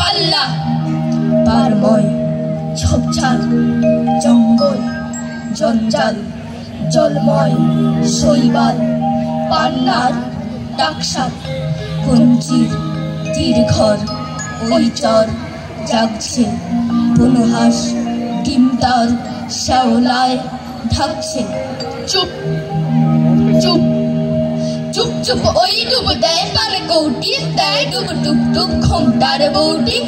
পাল্লা পারময় ঝোপঝাড় জঙ্গল জঞ্জাল জলময় শৈবাল পান্নার ডাকসার কঞ্চির তীরঘর ওই চর জাগছে বনহাস ডিমদার শ্যাওলায় ঢাকছে চুপ চুপ চুপ চুপ ওই ডুব দেয় পান কৌটি দেয় ডুব টুপ টুপ ঘোমটার বৌটি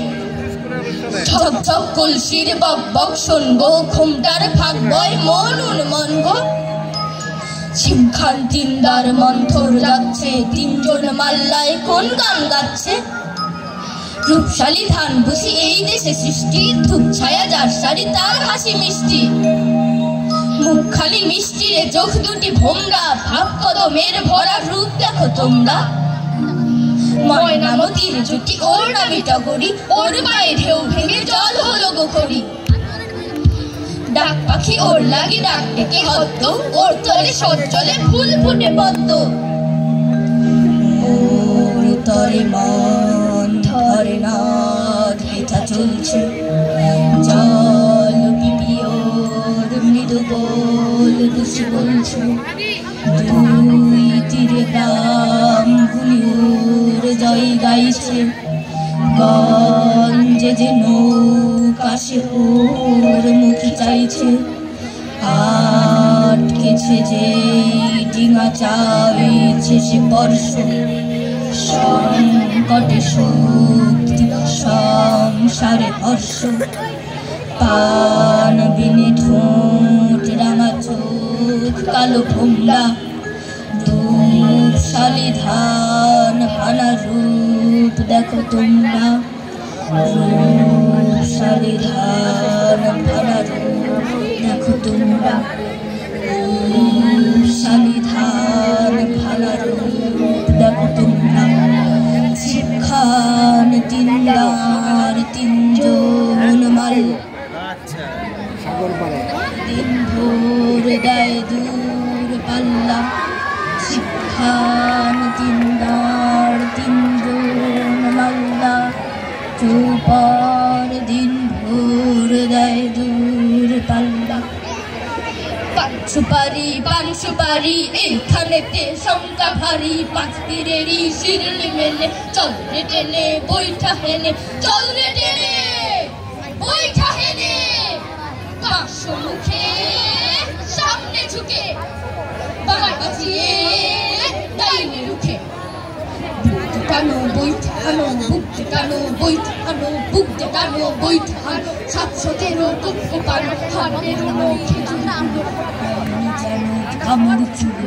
ঝক ঝক কলসির বক বক শোনগো ঘোমটার ফাঁক বয় মন উন্মন গো ছিমখান তিনদার মন্থর যাচ্ছে তিনজন মাল্লায় কোন গান গাচ্ছে রূপশালী ধান বুঝি এই দেশে সৃষ্টি ধূপ ছায়া যার সারি তার হাসি মিষ্টি মুখ খালি মিষ্টি রে চোখ দুটি ভোমরা ভাব কদমের ভরা রূপ দেখো তোমরা ময়নামতির জুটি ওর নামে টগরি ওর পায়ে ঢেউ ভেঙে জল হলো গোখরি ডাক পাখি ওর লাগি ডাক ডেকে হত্ত ওর তরে সজ্জলে ফুল ফুটে পদ্ম ওর তরে মন ধরে না ধেতা চলছে জল পিপি ওর মৃদু গোল খুশি বলছে দুই তীরে গ্রাম গুলি ওর জয় গাইছে গঞ্জে যে নৌকা সে ওর মুখে চাইছে আটকেছে যে ডিঙা চাইছে সে বর্ষ সংকটে শক্তি সংসারে হর্ষ পান বিনে ঠোঁট রাঙা চোখ কালো ভোমরা দুপশালী ধান হানা রূপ দেখো তোমরা রূপশালী ধান হানা রূপ দেখো তোমরা রূপশালী ধান হানা রূপ দেখো তোমরা ছিপখান তিনদার তিনজন মাল দিন ভোর দেয় দূর পাল্লা ছিপখান তিনদার তিনজন মাল্লা চৌপার দিন ভোর দেয় দূর পাল্লা পান সুপারি এইখানেতে শঙ্কা ভারী পাঁচ তীরেরই শিরলি মেলে চল রে টেনে বৈঠা হেনে চল রে টেনে বৈঠা হেনে পাঁচশো মুখে সামনে ঝুঁকে বাঁকা বাঁচিয়ে ডাইনে রুখে টানো বৈঠা হানো বুক টানো বৈঠা হানো বুক টানো বৈঠা হানো 713 টুকু পানো হানের মুখে যেন কামড় চুলে